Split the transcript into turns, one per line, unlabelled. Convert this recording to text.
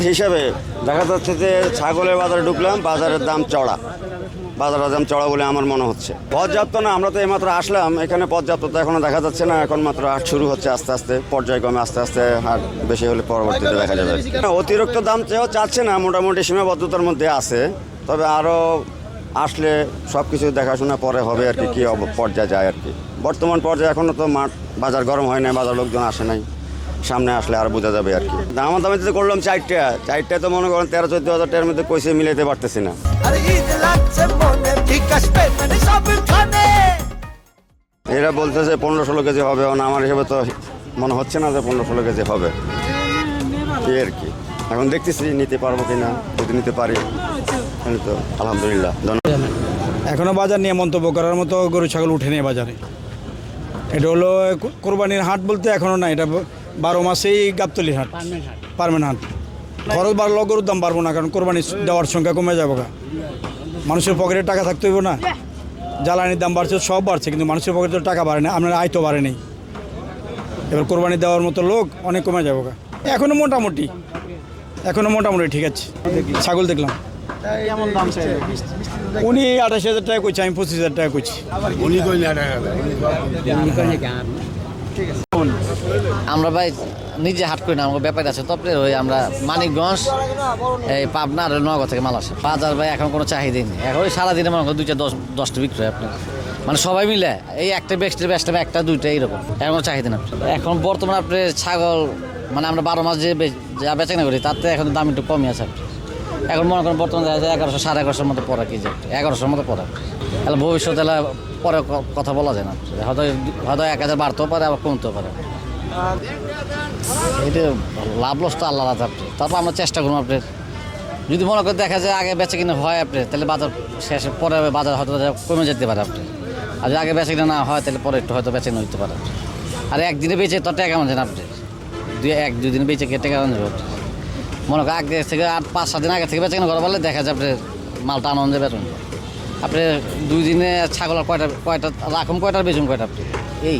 হিসাবে দেখা যাচ্ছে যে ছাগলের বাজারে ঢুকলাম, বাজারের দাম চড়া, বাজারের দাম চড়া বলে আমার মনে হচ্ছে। পর্যাপ্ত না, আমরা তো এইমাত্র আসলাম, এখানে পর্যাপ্ততা এখনো দেখা যাচ্ছে না, এখন মাত্র হাট শুরু হচ্ছে আস্তে আস্তে, পর্যায়ক্রমে আস্তে আস্তে হাট বেশি হলে পরবর্তীতে দেখা যাবে। অতিরিক্ত দাম চেয়েও চাচ্ছে না, মোটামুটি সীমাবদ্ধতার মধ্যে আছে, তবে আরও আসলে সব কিছু দেখাশোনা পরে হবে আর কি, কী পর্যায়ে যায় আর কি। বর্তমান পর্যায়ে এখনও তো মাঠ বাজার গরম হয় নাই, বাজার লোকজন আসে নাই, সামনে আসলে আর বোঝা যাবে আর কি। দামাদামিতে করলাম চারটায় তো মনে করেন 13-14 হাজার টাকার মধ্যে কইসে মিলাইতে পারতেছি না। এরা বলতেছে 15-16 কেজি হবে, আমার হিসেবে তো মনে হচ্ছে না যে 15-16 কেজি হবে এই আর কি। এখন দেখতেছি নিতে পারবো কিনা, যদি নিতে পারি তো আলহামদুলিল্লাহ।
এখনো বাজার নিয়ে মন্তব্য করার মতো গরু ছাগল উঠে নেই বাজারে। এটা হলো কোরবানির হাট বলতে এখনো না, এটা 12 মাসেই গাবতলির হাট, পার্মেন্ট হাট। খরচ বাড়লো, গরুর দাম বাড়বো না, কারণ কোরবানি দেওয়ার সংখ্যা কমে যাবো। মানুষের পকেটে টাকা থাকতে হইব না, জ্বালানির দাম বাড়ছে, সব বাড়ছে, কিন্তু মানুষের পকেটে টাকা বাড়ে না, আপনার আয় তো বাড়ে নেই। এবার কোরবানি দেওয়ার মতো লোক অনেক কমে যাবো। এখনো মোটামুটি ঠিক আছে। ছাগল দেখলাম উনি 28,000 টাকা কইছে, আমি 25,000 টাকা কইছি।
আমরা ভাই নিজে হাট করি না, আমার ব্যাপার আছে তো ওই আমরা মানিকগঞ্জ, এই পাবনা আর নগর থেকে মাল আসে। বাজার ভাই এখন কোনো চাহিদাই নেই, এখন ওই সারাদিনে মনে করেন 2-10টা বিক্রি হয় আপনার, মানে সবাই মিলে এই একটা বেচতে একটা দুইটা এইরকম, এখন চাহিদা না। এখন বর্তমানে আপনি ছাগল মানে আমরা 12 মাস যে যা বেচাকেনা করি তাতে এখন দাম একটু কমই আছে। এখন মনে করেন বর্তমানে দেখা যায় 1100 1150 মতো পড়া কেজি, 1100 মতো পড়া। তাহলে ভবিষ্যতে পরে কথা বলা যায় না, হয়তো 1000 বাড়তেও পারে, আবার কমতেও পারে। এটা লাভ লস তো আল্লাহ আপনি, তারপর আমরা চেষ্টা করুন আপনার, যদি মনে করে দেখা যায় আগে বেচে কিনা হয় আপনি, তাহলে বাজার শেষে পরে বাজার হয়তো কমে যেতে পারে আপনি। আর যদি আগে বেচে কিনা না হয় তাহলে পরে একটু হয়তো বেচে হইতে পারে। আর একদিনে বেচে তো টাকা আনছেন আপনি, 1-2 দিন বেচে টাকা আনবে আপনি। মনে করেন আগে থেকে 5-7 দিন আগে থেকে বেচে কিনা ঘরে বললে দেখা যায় আপনার মালটা আনন্দে বেতন। আপনি 2 দিনে ছাগল কয়টা রাখুন, কয়টা বেচুন, কয়টা আপনি এই